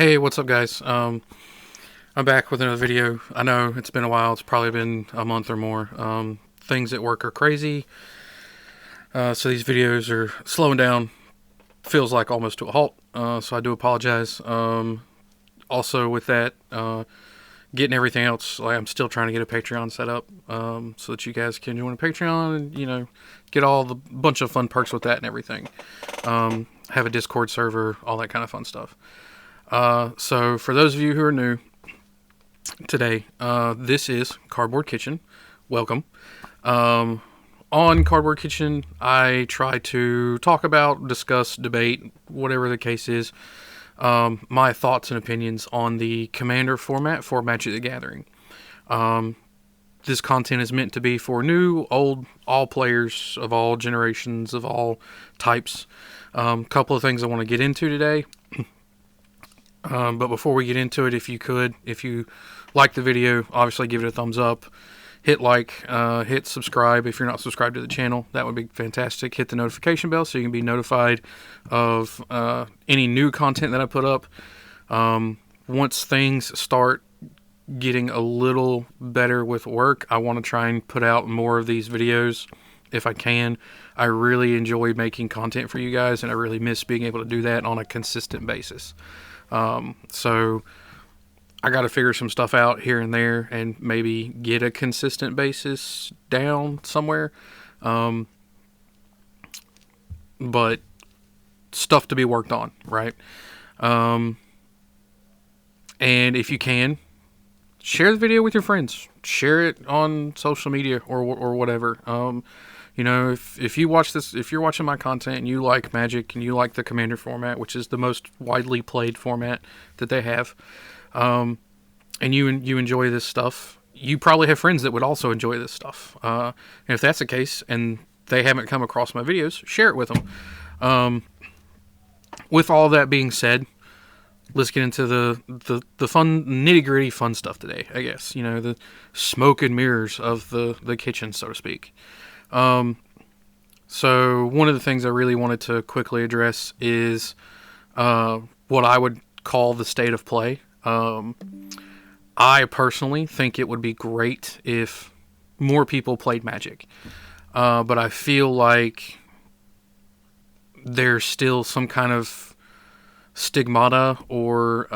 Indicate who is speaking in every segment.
Speaker 1: Hey, what's up, guys? I'm back with another video. I know it's been a while. It's probably been a month or more. Things at work are crazy, so these videos are slowing down. Feels like almost to a halt. So I do apologize. Also, with that, getting everything else, like I'm still trying to get a Patreon set up, so that you guys can join a Patreon and get all the bunch of fun perks with that and everything. Have a Discord server, all that kind of fun stuff. So for those of you who are new today, this is Cardboard Kitchen. Welcome. On Cardboard Kitchen, I try to talk about, discuss, debate, whatever the case is, my thoughts and opinions on the Commander format for Magic the Gathering. This content is meant to be for new, old, all players of all generations, of all types. Couple of things I want to get into today. But before we get into it, if you like the video, obviously give it a thumbs up. Hit like, hit subscribe if you're not subscribed to the channel. That would be fantastic. Hit the notification bell so you can be notified of any new content that I put up. Once things start getting a little better with work, I want to try and put out more of these videos if I can. I really enjoy making content for you guys, and I really miss being able to do that on a consistent basis. So I got to figure some stuff out here and there and maybe get a consistent basis down somewhere. But stuff to be worked on, right? And if you can, share the video with your friends. Share it on social media or whatever. If you watch this, if you're watching my content and you like Magic and you like the Commander format, which is the most widely played format that they have, and you enjoy this stuff, you probably have friends that would also enjoy this stuff. And if that's the case and they haven't come across my videos, share it with them. With all that being said, let's get into the fun, nitty-gritty fun stuff today, I guess. The smoke and mirrors of the kitchen, so to speak. So one of the things I really wanted to quickly address is what I would call the state of play. I personally think it would be great if more people played Magic. But I feel like there's still some kind of stigmata or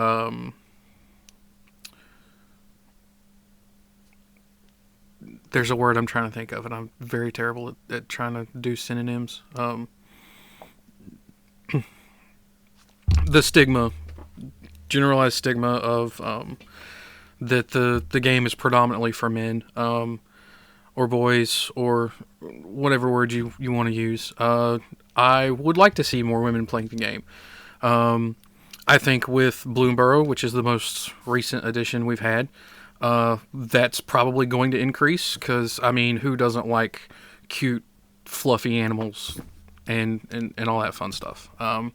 Speaker 1: there's a word I'm trying to think of, and I'm very terrible at trying to do synonyms. The stigma, generalized stigma of that the game is predominantly for men or boys or whatever word you want to use. I would like to see more women playing the game. I think with Bloomburrow, which is the most recent addition we've had, that's probably going to increase because, who doesn't like cute, fluffy animals and all that fun stuff? So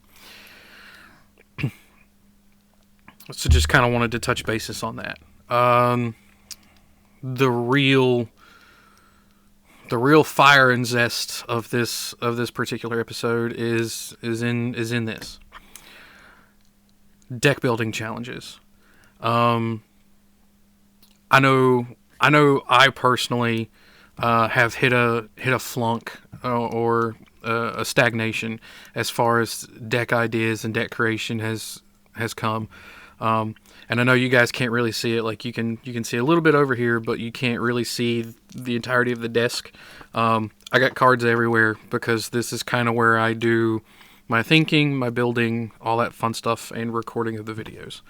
Speaker 1: just kind of wanted to touch basis on that. The real fire and zest of this particular episode is in this deck building challenges. I know I personally have hit a flunk or a stagnation as far as deck ideas and deck creation has come. And I know you guys can't really see it. Like you can see a little bit over here, but you can't really see the entirety of the desk. I got cards everywhere because this is kind of where I do my thinking, my building, all that fun stuff, and recording of the videos.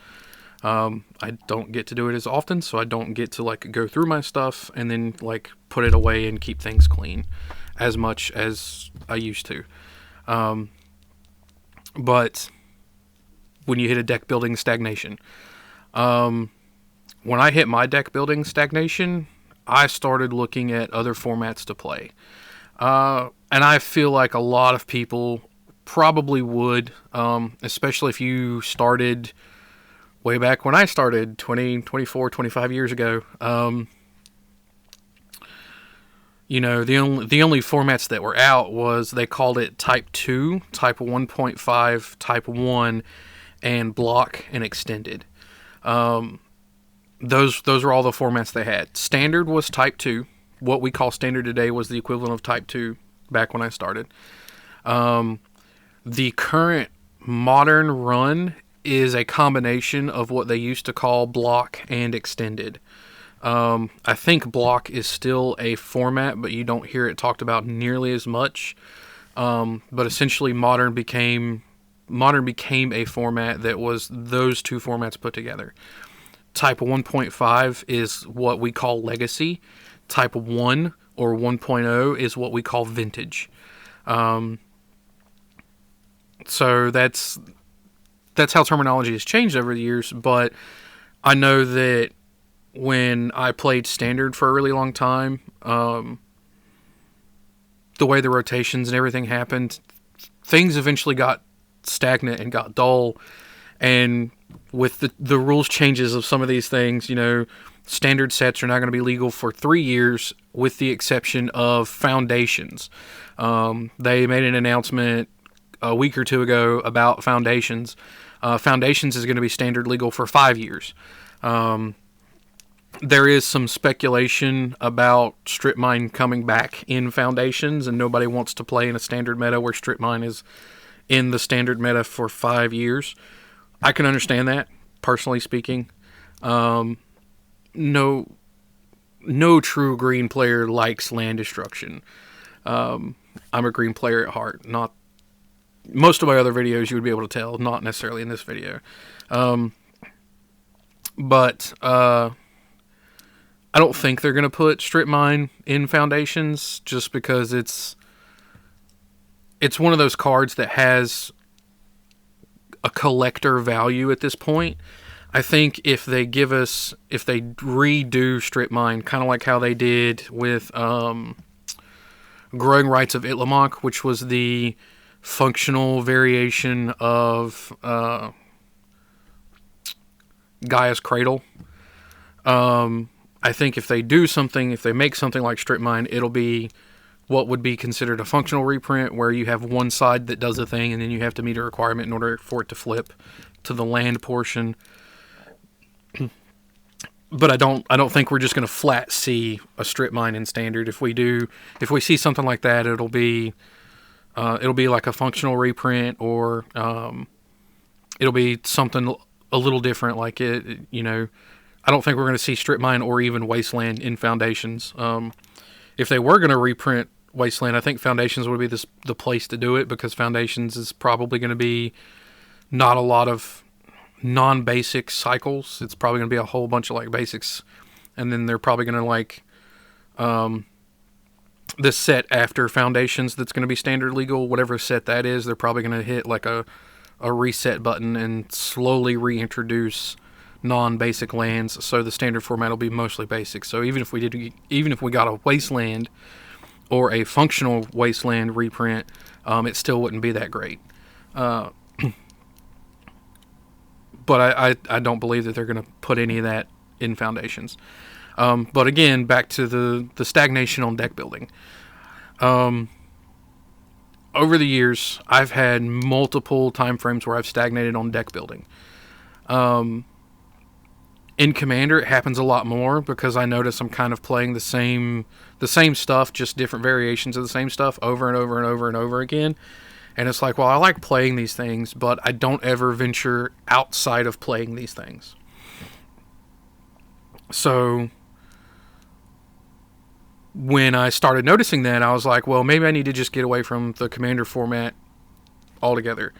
Speaker 1: I don't get to do it as often, so I don't get to go through my stuff and then put it away and keep things clean as much as I used to. But when you hit a deck building stagnation, when I hit my deck building stagnation, I started looking at other formats to play. And I feel like a lot of people probably would, especially if you started way back when I started 20, 24, 25 years ago. The only formats that were out was, they called it Type 2, Type 1.5, Type 1, and block and extended. Those are all the formats they had. Standard was Type 2. What we call Standard today was the equivalent of Type 2 back when I started. The current modern run is a combination of what they used to call block and extended. I think block is still a format, but you don't hear it talked about nearly as much. But essentially, modern became a format that was those two formats put together. Type 1.5 is what we call legacy. Type 1 or 1.0 is what we call vintage. So that's how terminology has changed over the years. But I know that when I played Standard for a really long time, the way the rotations and everything happened, things eventually got stagnant and got dull. And with the rules changes of some of these things, Standard sets are now going to be legal for 3 years, with the exception of Foundations. They made an announcement a week or two ago about Foundations. Foundations is going to be Standard legal for 5 years. There is some speculation about Strip Mine coming back in Foundations, and nobody wants to play in a Standard meta where Strip Mine is in the Standard meta for 5 years. I can understand that, personally speaking. No true green player likes land destruction. I'm a green player at heart. Not most of my other videos you would be able to tell, not necessarily in this video. But I don't think they're going to put Strip Mine in Foundations, just because it's one of those cards that has a collector value at this point. I think if they redo Strip Mine, kind of like how they did with Growing Rights of Itlimoc, which was the functional variation of Gaia's Cradle. I think if they make something like Strip Mine, it'll be what would be considered a functional reprint, where you have one side that does a thing, and then you have to meet a requirement in order for it to flip to the land portion. But I don't think we're just going to flat see a Strip Mine in Standard. If we see something like that, it'll be like a functional reprint, or it'll be something a little different. Like I don't think we're going to see Strip Mine or even Wasteland in Foundations. If they were going to reprint Wasteland, I think Foundations would be the place to do it, because Foundations is probably going to be not a lot of non-basic cycles. It's probably going to be a whole bunch of like basics, and then they're probably going to like this set after Foundations that's going to be Standard legal, whatever set that is. They're probably going to hit like a reset button and slowly reintroduce non-basic lands, so the Standard format will be mostly basic. So even if we got a Wasteland or a functional Wasteland reprint, it still wouldn't be that great. But I don't believe that they're going to put any of that in Foundations. But again, back to the stagnation on deck building. Over the years, I've had multiple time frames where I've stagnated on deck building. In Commander, it happens a lot more, because I notice I'm kind of playing the same stuff, just different variations of the same stuff over and over and over and over again. And it's like, well, I like playing these things, but I don't ever venture outside of playing these things. So when I started noticing that, I was like, well, maybe I need to just get away from the Commander format altogether.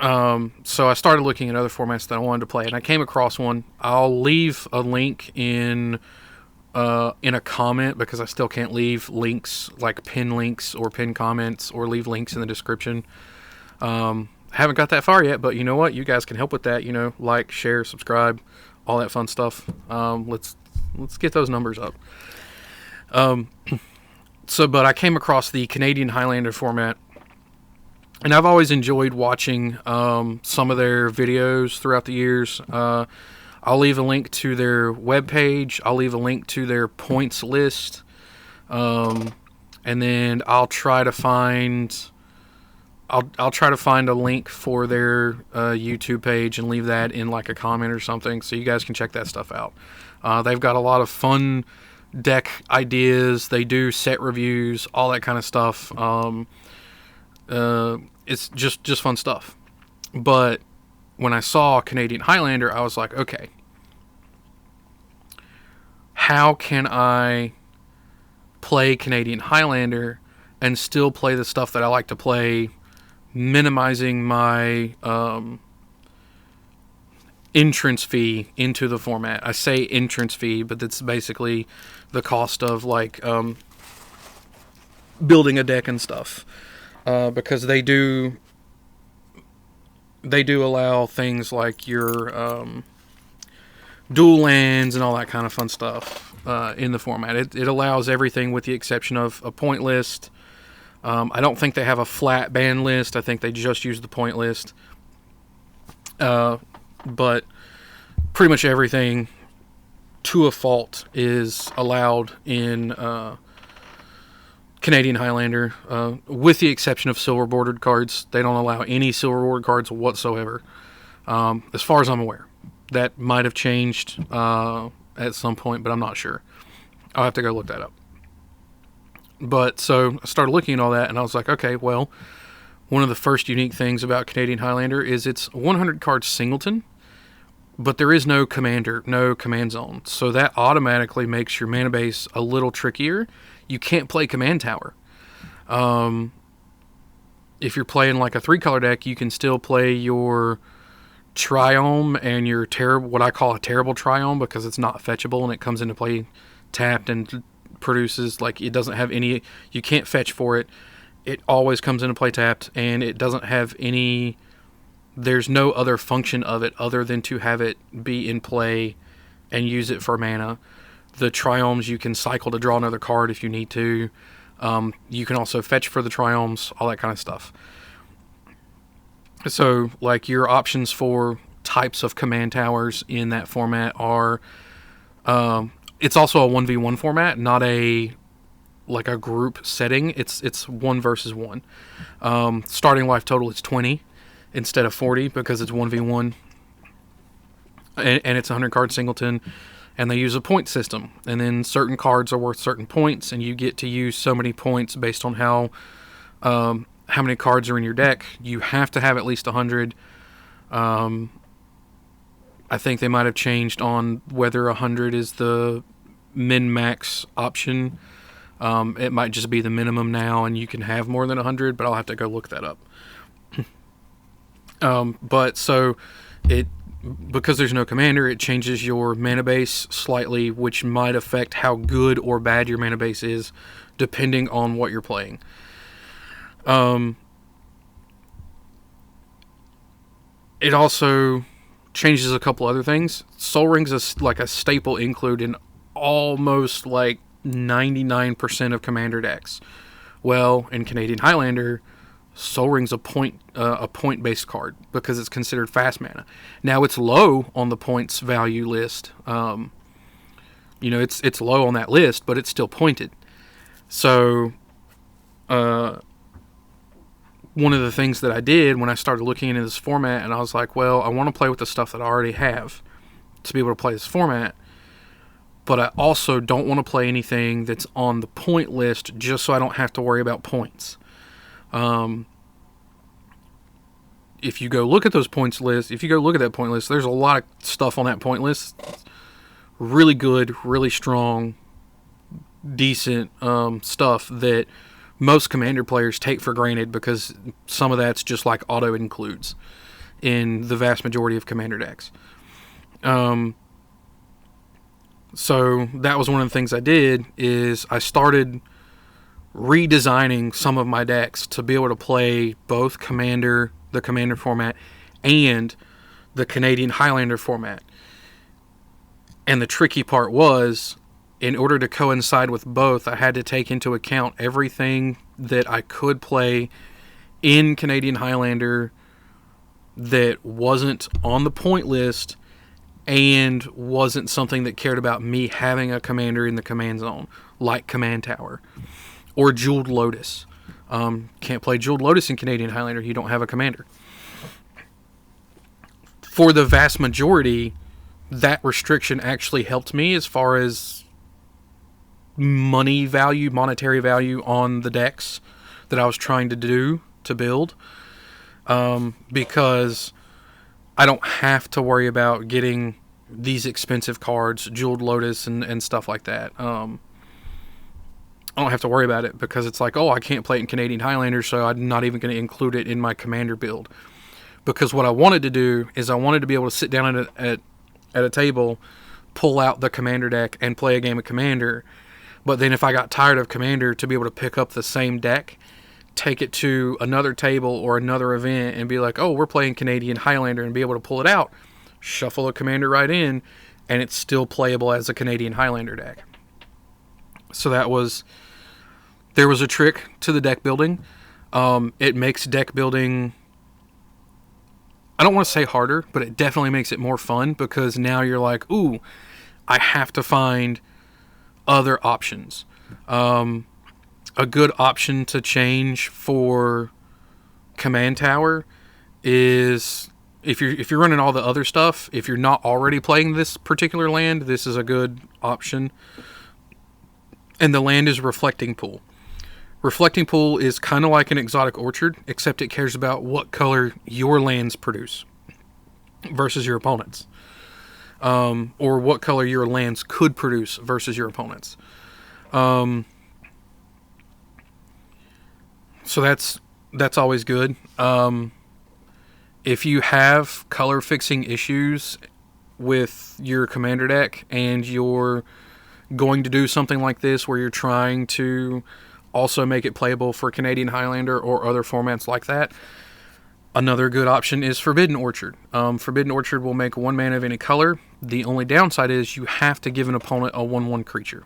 Speaker 1: So I started looking at other formats that I wanted to play, and I came across one. I'll leave a link in a comment, because I still can't leave links, like pin links or pin comments, or leave links in the description. Haven't got that far yet, but you know what? You guys can help with that. Like, share, subscribe, all that fun stuff. Let's get those numbers up. But I came across the Canadian Highlander format, and I've always enjoyed watching some of their videos throughout the years. I'll leave a link to their webpage. I'll leave a link to their points list. And then I'll try to find I'll try to find a link for their YouTube page and leave that in like a comment or something, so you guys can check that stuff out. They've got a lot of fun deck ideas. They do set reviews, all that kind of stuff. It's just fun stuff. But when I saw Canadian Highlander, I was like, okay, how can I play Canadian Highlander and still play the stuff that I like to play, minimizing my entrance fee into the format. I say entrance fee, but that's basically the cost of like building a deck and stuff, because they do allow things like your dual lands and all that kind of fun stuff in the format. It allows everything with the exception of a point list. I don't think they have a flat ban list. I think they just use the point list. But pretty much everything to a fault is allowed in Canadian Highlander, with the exception of silver bordered cards. They don't allow any silver bordered cards whatsoever, as far as I'm aware. That might have changed at some point, but I'm not sure. I'll have to go look that up. But so I started looking at all that, and I was like, okay, well, one of the first unique things about Canadian Highlander is it's 100 card singleton, but there is no commander, no command zone. So that automatically makes your mana base a little trickier. You can't play command tower. If you're playing like a 3-color deck, you can still play your Triome and your what I call a terrible Triome, because it's not fetchable and it comes into play tapped and produces, like, it doesn't have any, you can't fetch for it. It always comes into play tapped, and it doesn't have any, there's no other function of it other than to have it be in play and use it for mana. The Triomes, you can cycle to draw another card if you need to. You can also fetch for the Triomes, all that kind of stuff. So, like, your options for types of command towers in that format are, it's also a 1v1 format, not a like a group setting. It's 1 versus 1. Starting life total is 20 instead of 40 because it's 1v1, and it's a 100 card singleton, and they use a point system, and then certain cards are worth certain points, and you get to use so many points based on how many cards are in your deck. You have to have at least 100. I think they might have changed on whether 100 is the min-max option. It might just be the minimum now, and you can have more than 100, but I'll have to go look that up. But so, because there's no commander, it changes your mana base slightly, which might affect how good or bad your mana base is, depending on what you're playing. It also changes a couple other things. Sol Ring's is like a staple include in almost like 99% of commander decks. Well, in Canadian Highlander, Sol Ring's a point-based card because it's considered fast mana. Now, it's low on the points value list. It's low on that list, but it's still pointed. So, one of the things that I did when I started looking into this format, and I was like, well, I want to play with the stuff that I already have to be able to play this format, but I also don't want to play anything that's on the point list just so I don't have to worry about points. If you go look at those points list, if you go look at that point list, there's a lot of stuff on that point list. Really good, really strong, decent stuff that most commander players take for granted because some of that's just like auto includes in the vast majority of commander decks. So that was one of the things I did, is I started redesigning some of my decks to be able to play both Commander, the Commander format, and the Canadian Highlander format. And the tricky part was, in order to coincide with both, I had to take into account everything that I could play in Canadian Highlander that wasn't on the point list and wasn't something that cared about me having a commander in the command zone, like Command Tower or Jeweled Lotus. Can't play Jeweled Lotus in Canadian Highlander. You don't have a commander. For the vast majority, that restriction actually helped me as far as monetary value on the decks that I was trying to build. Because I don't have to worry about getting these expensive cards, Jeweled Lotus and stuff like that. I don't have to worry about it because it's like, oh, I can't play it in Canadian Highlander, so I'm not even going to include it in my commander build. Because what I wanted to do is I wanted to be able to sit down at a table, pull out the commander deck, and play a game of commander. But then if I got tired of commander, to be able to pick up the same deck, take it to another table or another event and be like, oh, we're playing Canadian Highlander, and be able to pull it out, shuffle the commander right in, and it's still playable as a Canadian Highlander deck. So there was a trick to the deck building. It makes deck building, I don't want to say harder, but it definitely makes it more fun, because now you're like, ooh, I have to find other options. A good option to change for Command Tower is, if you're running all the other stuff, if you're not already playing this particular land, this is a good option. And the land is Reflecting Pool. Reflecting Pool is kind of like an Exotic Orchard, except it cares about what color your lands produce versus your opponents. Or what color your lands could produce versus your opponents. So that's always good. If you have color fixing issues with your commander deck and you're going to do something like this where you're trying to also make it playable for Canadian Highlander or other formats like that, another good option is Forbidden Orchard. Forbidden Orchard will make 1 mana of any color. The only downside is you have to give an opponent a 1/1 creature.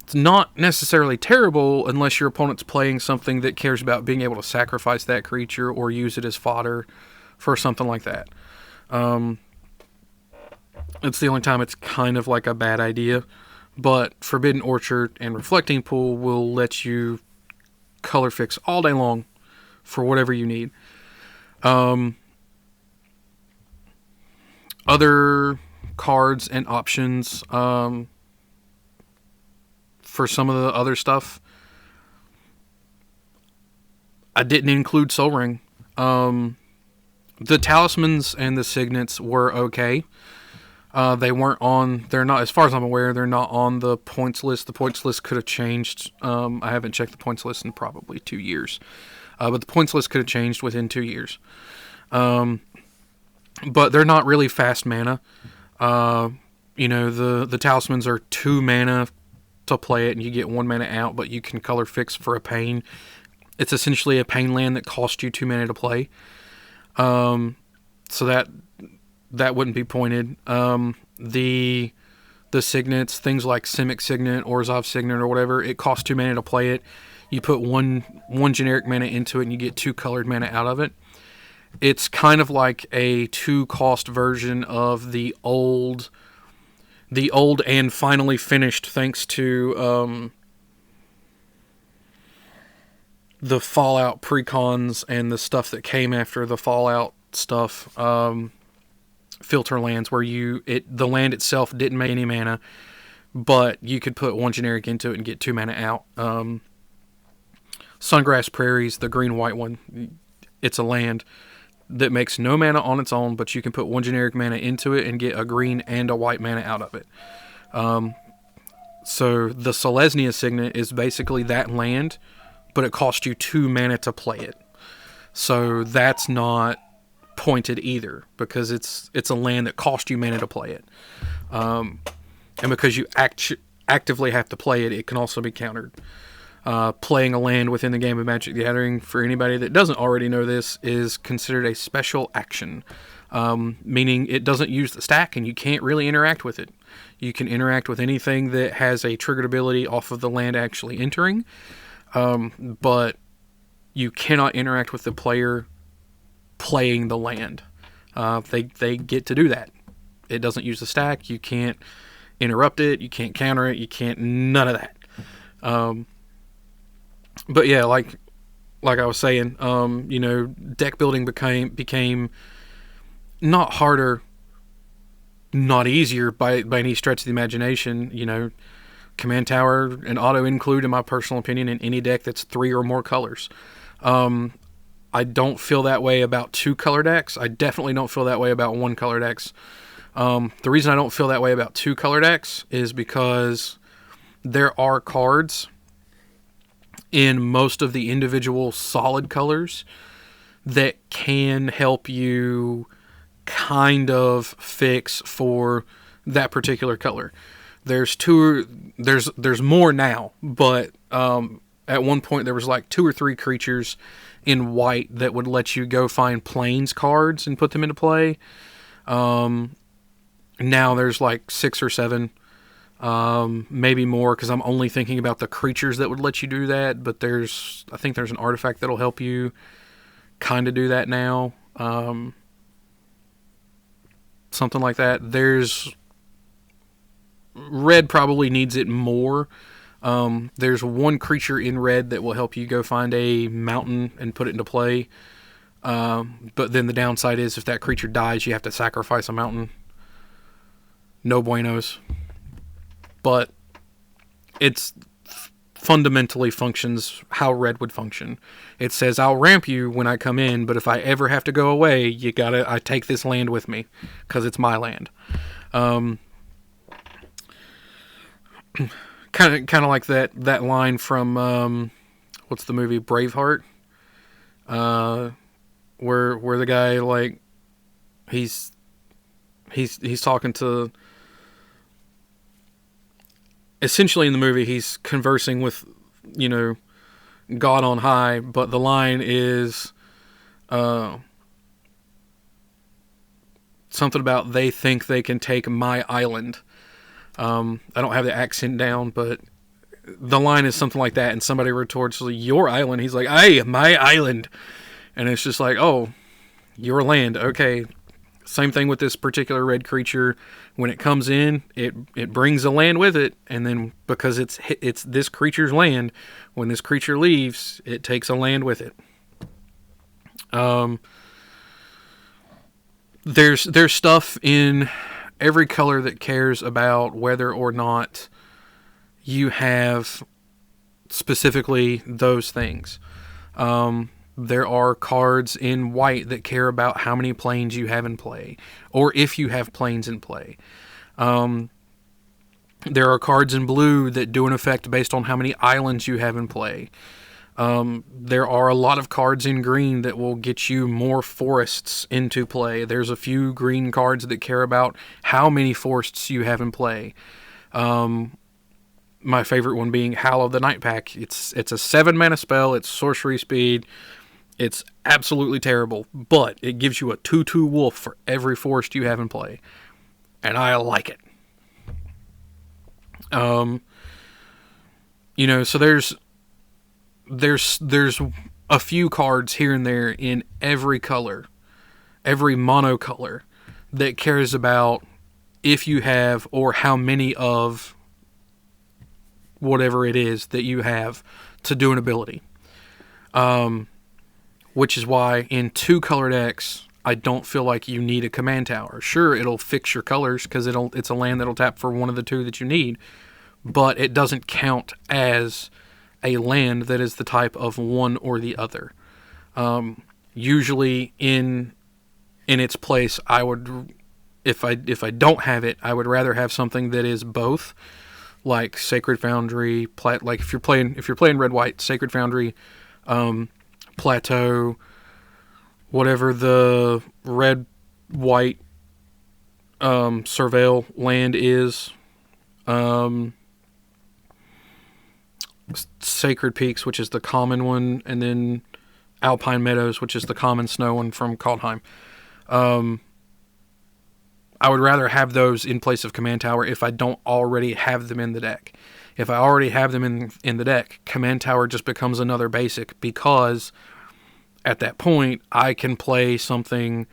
Speaker 1: It's not necessarily terrible unless your opponent's playing something that cares about being able to sacrifice that creature or use it as fodder for something like that. It's the only time it's kind of like a bad idea. But Forbidden Orchard and Reflecting Pool will let you color fix all day long for whatever you need. Other cards and options for some of the other stuff, I didn't include Soul Ring. The Talismans and the Signets were okay. They're not, as far as I'm aware, they're not on the points list. The points list could have changed. I haven't checked the points list in probably 2 years. But the points list could have changed within 2 years. But they're not really fast mana. The Talismans are 2 mana to play it, and you get 1 mana out, but you can color fix for a pain. It's essentially a pain land that costs you 2 mana to play. So that wouldn't be pointed. The Signets, things like Simic Signet, Orzhov Signet, or whatever, it costs 2 mana to play it. You put one generic mana into it, and you get 2 colored mana out of it. It's kind of like a 2-cost version of the old and finally finished, thanks to the Fallout precons and the stuff that came after the Fallout stuff. Filter lands where the land itself didn't make any mana, but you could put 1 generic into it and get 2 mana out. Sungrass Prairies, the green-white one, it's a land that makes no mana on its own, but you can put 1 generic mana into it and get a green and a white mana out of it. So the Selesnya Signet is basically that land, but it costs you 2 mana to play it. So that's not pointed either, because it's a land that costs you mana to play it. And because you actively have to play it, it can also be countered. Playing a land within the game of Magic the Gathering, for anybody that doesn't already know this, is considered a special action. Meaning it doesn't use the stack and you can't really interact with it. You can interact with anything that has a triggered ability off of the land actually entering, but you cannot interact with the player playing the land. They get to do that. It doesn't use the stack. You can't interrupt it. You can't counter it. You can't, none of that. But yeah, like I was saying, deck building became not harder, not easier by any stretch of the imagination. Command tower and auto include, in my personal opinion, in any deck that's 3 or more colors. I don't feel that way about 2 color decks. I definitely don't feel that way about 1 color decks. The reason I don't feel that way about 2 color decks is because there are cards in most of the individual solid colors that can help you kind of fix for that particular color. There's more now, but at one point there was like 2 or 3 creatures in white that would let you go find plains cards and put them into play. Now there's like 6 or 7, maybe more, because I'm only thinking about the creatures that would let you do that. But I think there's an artifact that'll help you kind of do that now. Something like that. Red probably needs it more. There's 1 creature in red that will help you go find a mountain and put it into play. But then the downside is if that creature dies, you have to sacrifice a mountain. No buenos. But it's fundamentally functions how red would function. It says, I'll ramp you when I come in, but if I ever have to go away, I take this land with me, because it's my land. Kind of like that line from what's the movie, Braveheart, where the guy, like, he's talking to, essentially in the movie he's conversing with God on high, but the line is something about they think they can take my island. I don't have the accent down, but the line is something like that, and somebody retorts, your island? He's like, hey, my island. And it's just like, oh, your land. Okay. Same thing with this particular red creature. When it comes in, it brings a land with it, and then because it's this creature's land, when this creature leaves, it takes a land with it. There's stuff in every color that cares about whether or not you have specifically those things. There are cards in white that care about how many planes you have in play, or if you have planes in play. There are cards in blue that do an effect based on how many islands you have in play. There are a lot of cards in green that will get you more forests into play. There's a few green cards that care about how many forests you have in play. My favorite one being Howl of the Night Pack. It's a 7-mana spell. It's sorcery speed. It's absolutely terrible, but it gives you a 2/2 wolf for every forest you have in play, and I like it. So there's a few cards here and there in every color, every monocolor, that cares about if you have or how many of whatever it is that you have to do an ability. Which is why in 2 color decks, I don't feel like you need a command tower. Sure, it'll fix your colors because it's a land that'll tap for one of the 2 that you need, but it doesn't count as a land that is the type of one or the other. Usually in its place, I would, if I don't have it, I would rather have something that is both, like Sacred Foundry, like if you're playing red white, Sacred Foundry, Plateau, whatever the red white Surveil land is, Sacred Peaks, which is the common one, and then Alpine Meadows, which is the common snow one from Kaldheim. I would rather have those in place of Command Tower if I don't already have them in the deck. If I already have them in the deck, Command Tower just becomes another basic, because at that point I can play something,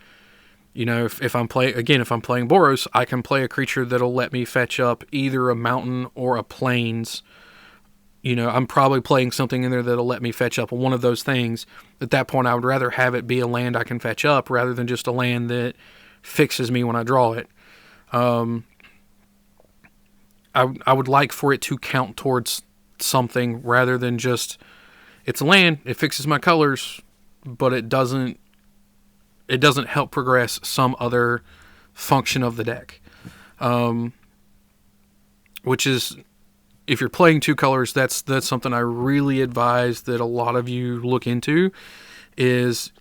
Speaker 1: if I'm playing Boros, I can play a creature that'll let me fetch up either a mountain or a plains I'm probably playing something in there that'll let me fetch up one of those things. At that point, I would rather have it be a land I can fetch up rather than just a land that fixes me when I draw it. I would like for it to count towards something rather than just, it's a land, it fixes my colors, but it doesn't help progress some other function of the deck. Which is, if you're playing 2 colors, that's something I really advise that a lot of you look into, is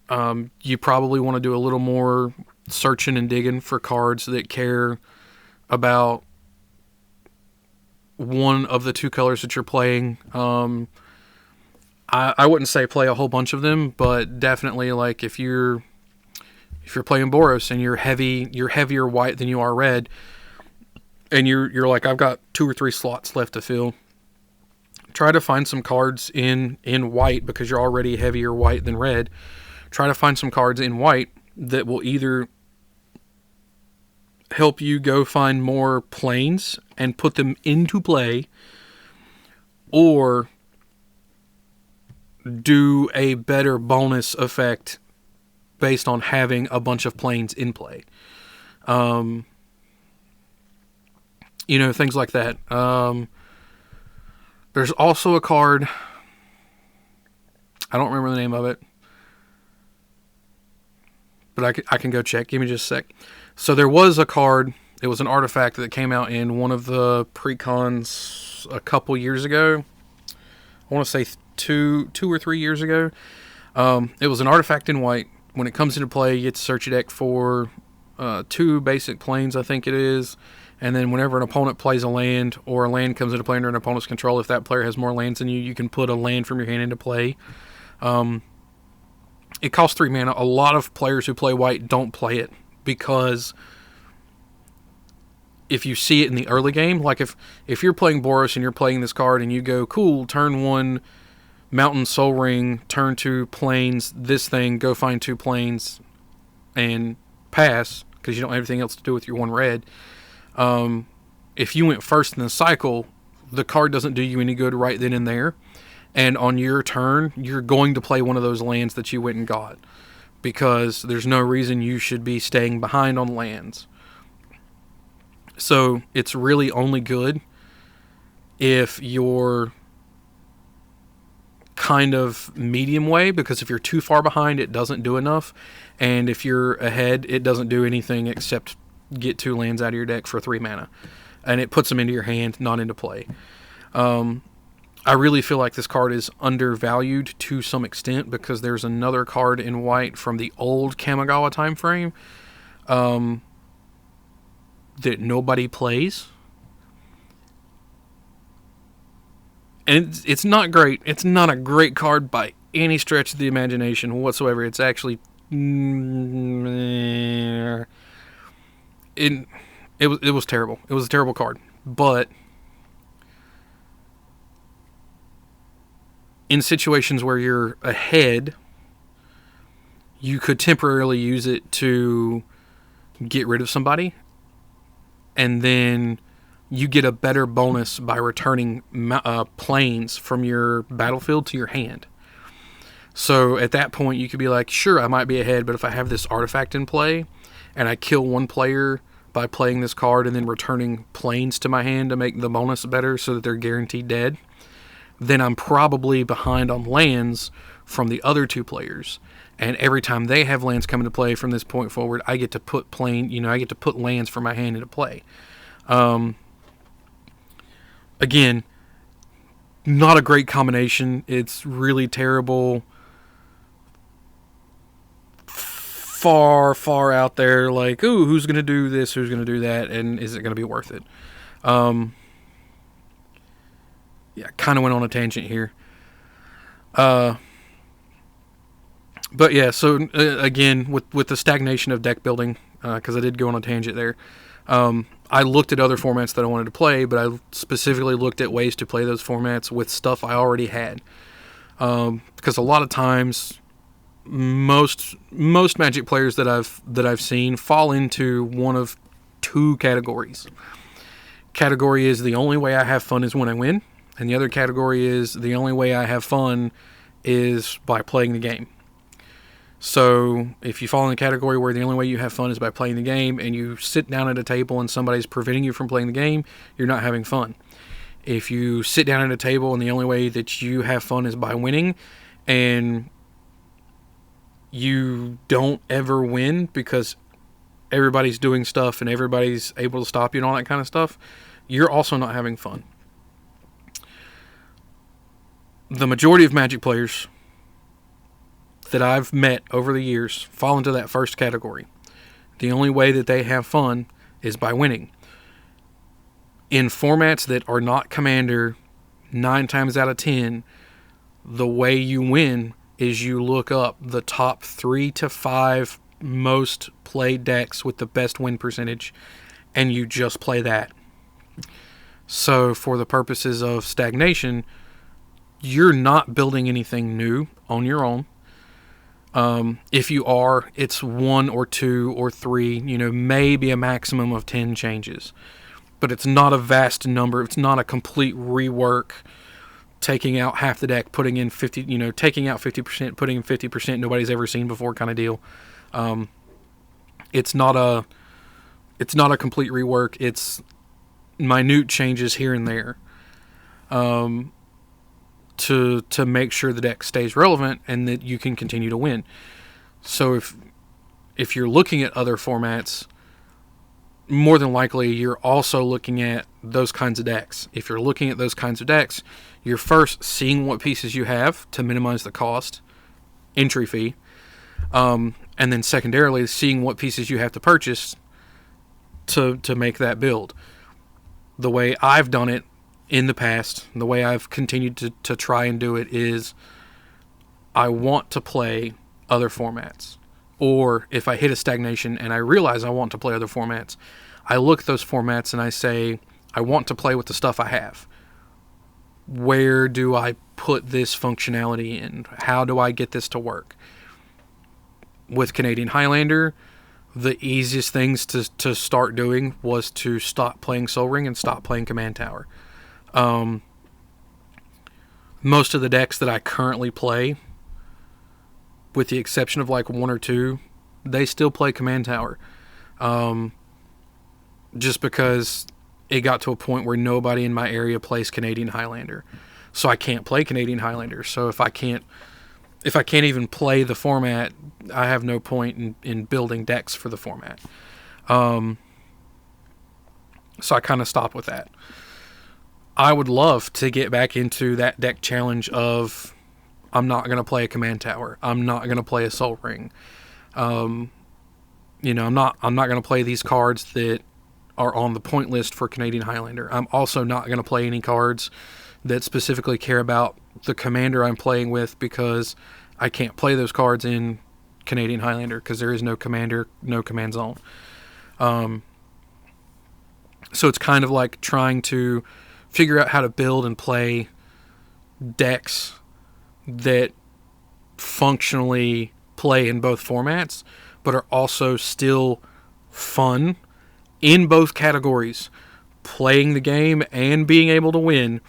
Speaker 1: you probably want to do a little more searching and digging for cards that care about one of the 2 colors that you're playing. I wouldn't say play a whole bunch of them, but definitely, like, if you're playing Boros and you're heavier white than you are red, and you're like, I've got 2 or 3 slots left to fill, try to find some cards in white, because you're already heavier white than red. Try to find some cards in white that will either help you go find more planes and put them into play, or do a better bonus effect based on having a bunch of planes in play. Things like that. There's also a card, I don't remember the name of it, but I can go check. Give me just a sec. So there was a card, it was an artifact that came out in one of the pre-cons a couple years ago. I want to say 2 or 3 years ago. It was an artifact in white. When it comes into play, you get to search your deck for 2 basic planes, I think it is. And then whenever an opponent plays a land, or a land comes into play under an opponent's control, if that player has more lands than you, you can put a land from your hand into play. It costs 3 mana. A lot of players who play white don't play it, because if you see it in the early game, like if you're playing Boros and you're playing this card and you go, cool, turn 1 Mountain Soul Ring, turn 2 planes, this thing, go find 2 planes and pass, because you don't have anything else to do with your 1 red. If you went first in the cycle, the card doesn't do you any good right then and there. And on your turn, you're going to play one of those lands that you went and got, because there's no reason you should be staying behind on lands. So it's really only good if you're kind of medium way, because if you're too far behind, it doesn't do enough. And if you're ahead, it doesn't do anything except get 2 lands out of your deck for 3 mana. And it puts them into your hand, not into play. I really feel like this card is undervalued to some extent, because there's another card in white from the old Kamigawa time frame that nobody plays. And it's not great. It's not a great card by any stretch of the imagination whatsoever. It's actually... It was terrible. It was a terrible card. But in situations where you're ahead, you could temporarily use it to get rid of somebody, and then you get a better bonus by returning planes from your battlefield to your hand. So at that point, you could be like, sure, I might be ahead, but if I have this artifact in play, and I kill one player by playing this card and then returning planes to my hand to make the bonus better so that they're guaranteed dead, then I'm probably behind on lands from the other 2 players. And every time they have lands come into play from this point forward, I get to put I get to put lands from my hand into play. Again, not a great combination. It's really terrible. Far, far out there, like, ooh, who's going to do this, who's going to do that, and is it going to be worth it? Yeah, kind of went on a tangent here. But yeah, so again, with the stagnation of deck building, because I did go on a tangent there, I looked at other formats that I wanted to play, but I specifically looked at ways to play those formats with stuff I already had. Because a lot of times, most Magic players that I've seen fall into one of 2 categories. Category is the only way I have fun is when I win, And the other category is the only way I have fun is by playing the game. So if you fall in the category where the only way you have fun is by playing the game, and you sit down at a table and somebody's preventing you from playing the game, you're not having fun. If you sit down at a table and the only way that you have fun is by winning, and you don't ever win because everybody's doing stuff and everybody's able to stop you and all that kind of stuff, you're also not having fun. The majority of Magic players that I've met over the years fall into that first category. The only way that they have fun is by winning. In formats that are not Commander, 9 times out of 10, the way you win is you look up the top 3 to 5 most played decks with the best win percentage, and you just play that. So for the purposes of Stagnation, you're not building anything new on your own. If you are, it's 1 or 2 or 3, maybe a maximum of 10 changes. But it's not a vast number. It's not a complete rework, taking out half the deck, putting in 50, taking out 50%, putting in 50% nobody's ever seen before kind of deal. It's not a complete rework. It's minute changes here and there. To make sure the deck stays relevant and that you can continue to win. So if you're looking at other formats, more than likely you're also looking at those kinds of decks. If you're looking at those kinds of decks, you're first seeing what pieces you have to minimize the cost, entry fee, and then secondarily seeing what pieces you have to purchase to make that build. The way I've done it in the past, the way I've continued to try and do it is I want to play other formats. Or if I hit a stagnation and I realize I want to play other formats, I look at those formats and I say, I want to play with the stuff I have. Where do I put this functionality in? How do I get this to work? With Canadian Highlander, the easiest things to start doing was to stop playing Sol Ring and stop playing Command Tower. Most of the decks that I currently play, with the exception of like 1 or 2, they still play Command Tower. Just because it got to a point where nobody in my area plays Canadian Highlander. So I can't play Canadian Highlander. So if I can't even play the format, I have no point in building decks for the format. So I kind of stopped with that. I would love to get back into that deck challenge of I'm not going to play a Command Tower. I'm not going to play a Sol Ring. I'm not going to play these cards that are on the point list for Canadian Highlander. I'm also not going to play any cards that specifically care about the commander I'm playing with, because I can't play those cards in Canadian Highlander because there is no commander, no command zone. So it's kind of like trying to figure out how to build and play decks that functionally play in both formats, but are also still fun in both categories. Playing the game and being able to win,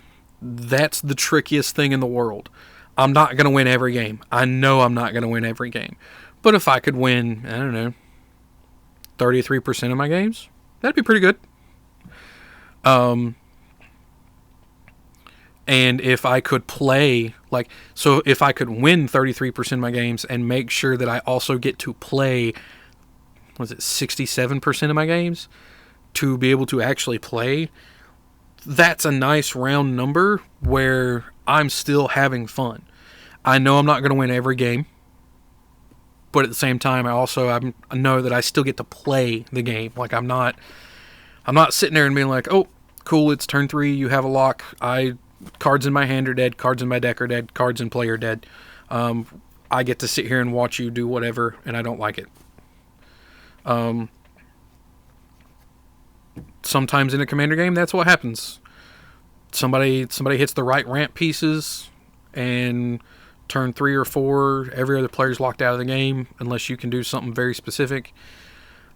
Speaker 1: that's the trickiest thing in the world. I'm not going to win every game. I know I'm not going to win every game. But if I could win, 33% of my games, that'd be pretty good. And if I could play, if I could win 33% of my games and make sure that I also get to play, 67% of my games, to be able to actually play, that's a nice round number where I'm still having fun. I know I'm not going to win every game, but at the same time, I know that I still get to play the game. I'm not sitting there and being like, oh, cool, it's turn 3, you have a lock, cards in my hand are dead, cards in my deck are dead, cards in play are dead. I get to sit here and watch you do whatever, and I don't like it. Sometimes in a commander game, that's what happens. Somebody hits the right ramp pieces, and turn 3 or 4, every other player's locked out of the game unless you can do something very specific.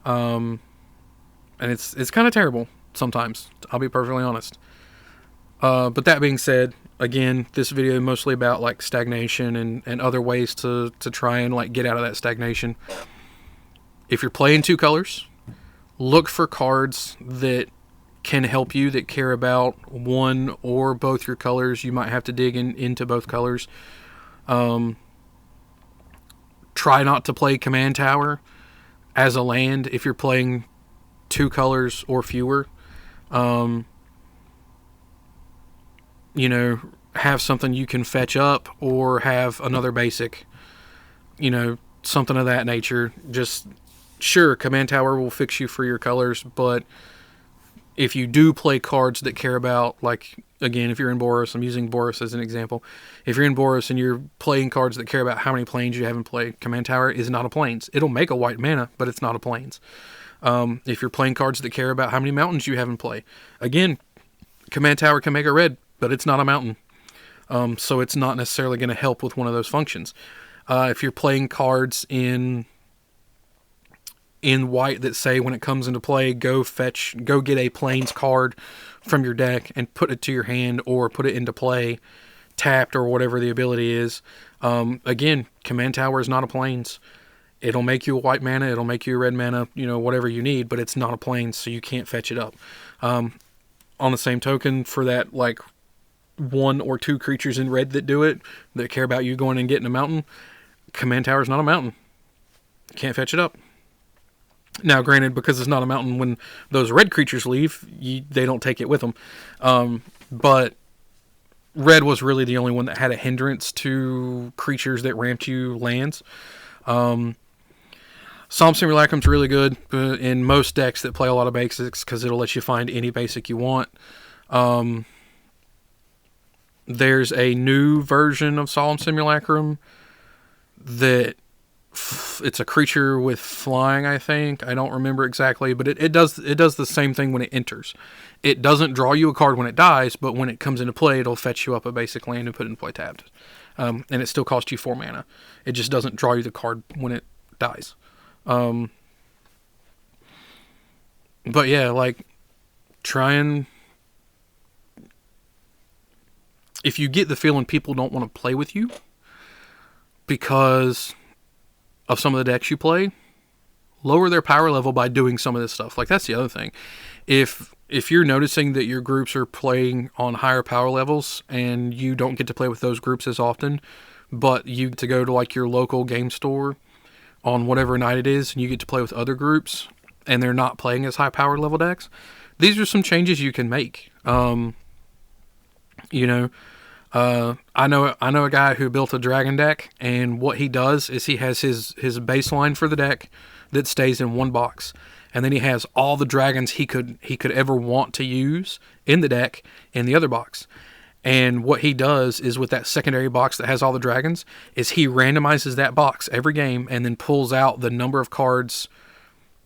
Speaker 1: And it's kind of terrible sometimes, I'll be perfectly honest. But that being said, again, this video is mostly about like stagnation and other ways to try and like get out of that stagnation. If you're playing two colors, look for cards that can help you, that care about one or both your colors. You might have to dig into both colors. Try not to play Command Tower as a land if you're playing two colors or fewer. You know, have something you can fetch up, or have another basic, you know, something of that nature. Just, sure, Command Tower will fix you for your colors, but if you do play cards that care about, like, again, if you're in Boros, I'm using Boros as an example. If you're in Boros and you're playing cards that care about how many planes you have in play, Command Tower is not a planes. It'll make a white mana, but it's not a planes. If you're playing cards that care about how many mountains you have in play, again, Command Tower can make a red, but it's not a mountain. So it's not necessarily going to help with one of those functions. If you're playing cards in white that say, when it comes into play, go get a plains card from your deck and put it to your hand, or put it into play tapped, or whatever the ability is. Again, Command Tower is not a plains. It'll make you a white mana, it'll make you a red mana, you know, whatever you need, but it's not a plains, so you can't fetch it up. On the same token, for that, like, one or two creatures in red that do it, that care about you going and getting a mountain, Command Tower is not a mountain. Can't fetch it up. Now, granted, because it's not a mountain, when those red creatures leave, they don't take it with them. But red was really the only one that had a hindrance to creatures that ramped you lands. Solemn Simulacrum's really good in most decks that play a lot of basics, because it'll let you find any basic you want. There's a new version of Solemn Simulacrum that it's a creature with flying, I think. I don't remember exactly, but it does the same thing when it enters. It doesn't draw you a card when it dies, but when it comes into play, it'll fetch you up a basic land and put it in play tapped. And it still costs you 4 mana. It just doesn't draw you the card when it dies. But yeah, like, try and... If you get the feeling people don't want to play with you because of some of the decks you play, lower their power level by doing some of this stuff. Like, that's the other thing. If you're noticing that your groups are playing on higher power levels and you don't get to play with those groups as often, but you get to go to, like, your local game store on whatever night it is, and you get to play with other groups and they're not playing as high power level decks, these are some changes you can make. You know, I know a guy who built a dragon deck, and what he does is he has his baseline for the deck that stays in one box, and then he has all the dragons he could ever want to use in the deck in the other box. And what he does is, with that secondary box that has all the dragons, is he randomizes that box every game and then pulls out the number of cards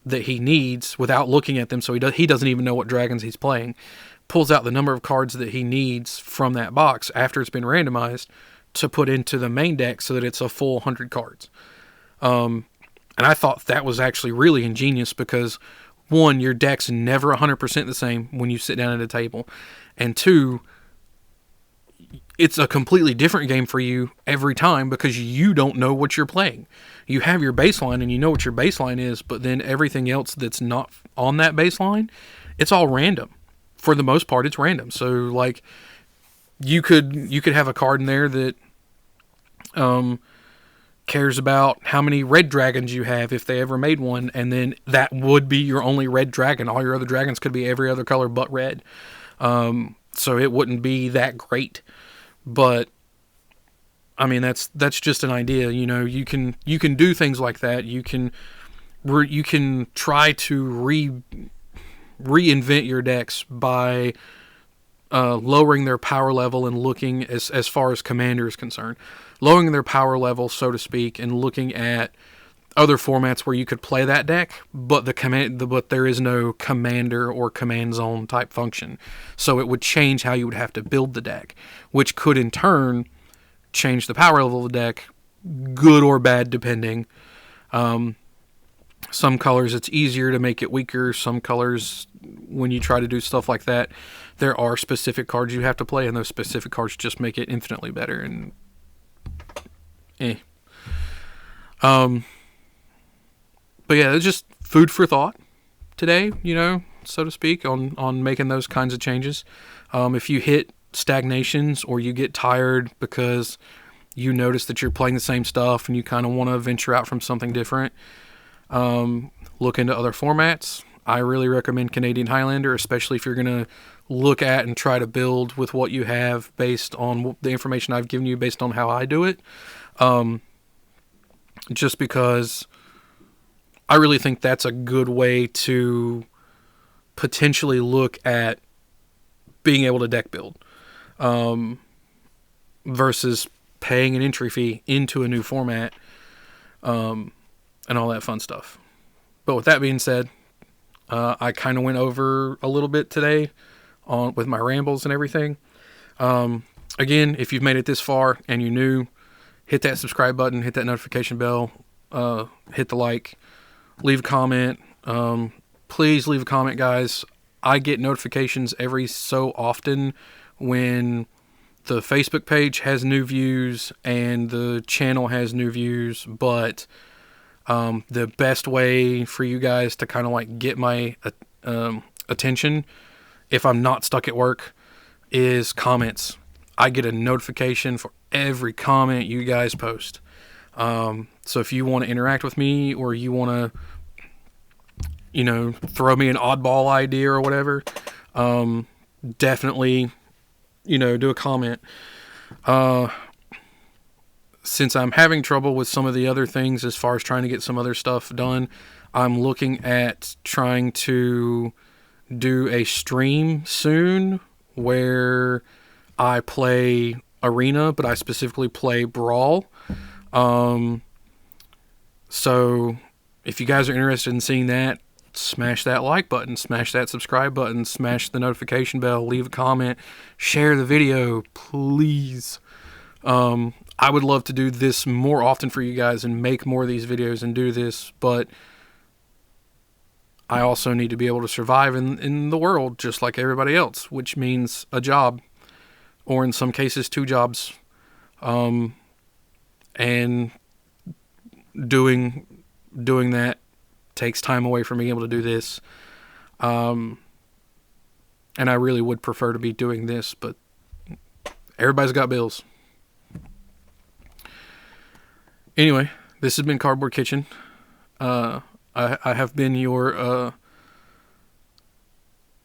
Speaker 1: that he needs without looking at them. So he doesn't even know what dragons he's playing. Pulls out the number of cards that he needs from that box after it's been randomized to put into the main deck so that it's a full 100 cards. And I thought that was actually really ingenious, because one, your deck's never 100% the same when you sit down at a table, and two, it's a completely different game for you every time, because you don't know what you're playing. You have your baseline and you know what your baseline is, but then everything else that's not on that baseline, it's all random. For the most part, it's random. So, like, you could have a card in there that cares about how many red dragons you have if they ever made one, and then that would be your only red dragon. All your other dragons could be every other color but red. So it wouldn't be that great. But I mean, that's just an idea. You know, you can do things like that. You can try to reinvent your decks by lowering their power level and looking as far as commander is concerned, lowering their power level, so to speak, and looking at other formats where you could play that deck, but but there is no commander or command zone type function. So it would change how you would have to build the deck, which could in turn change the power level of the deck, good or bad depending. Some colors it's easier to make it weaker. Some colors when you try to do stuff like that, there are specific cards you have to play, and those specific cards just make it infinitely better. And but yeah, it's just food for thought today, so to speak, on making those kinds of changes. If you hit stagnations or you get tired because you notice that you're playing the same stuff and you kind of want to venture out from something different, look into other formats. I really recommend Canadian Highlander, especially if you're going to look at and try to build with what you have based on the information I've given you, based on how I do it. Just because I really think that's a good way to potentially look at being able to deck build, versus paying an entry fee into a new format, and all that fun stuff. But with that being said, I kind of went over a little bit today with my rambles and everything. Again, if you've made it this far and you're new, hit that subscribe button, hit that notification bell, hit the like, leave a comment. Please leave a comment, guys. I get notifications every so often when the Facebook page has new views and the channel has new views, but the best way for you guys to kind of like get my attention, if I'm not stuck at work, is comments. I get a notification for every comment you guys post. So if you want to interact with me, or you want to, throw me an oddball idea or whatever, definitely, do a comment. Since I'm having trouble with some of the other things as far as trying to get some other stuff done, I'm looking at trying to do a stream soon where I play Arena, but I specifically play Brawl. So if you guys are interested in seeing that, smash that like button, smash that subscribe button, smash the notification bell, leave a comment, share the video, please. I would love to do this more often for you guys and make more of these videos and do this, but I also need to be able to survive in the world just like everybody else, which means a job, or in some cases 2 jobs. And doing that takes time away from being able to do this. And I really would prefer to be doing this, but everybody's got bills. Anyway, this has been Cardboard Kitchen. I have been your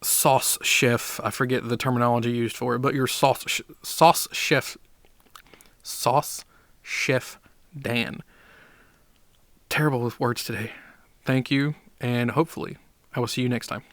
Speaker 1: sauce chef. I forget the terminology used for it, but your sauce chef Dan. Terrible with words today. Thank you, and hopefully I will see you next time.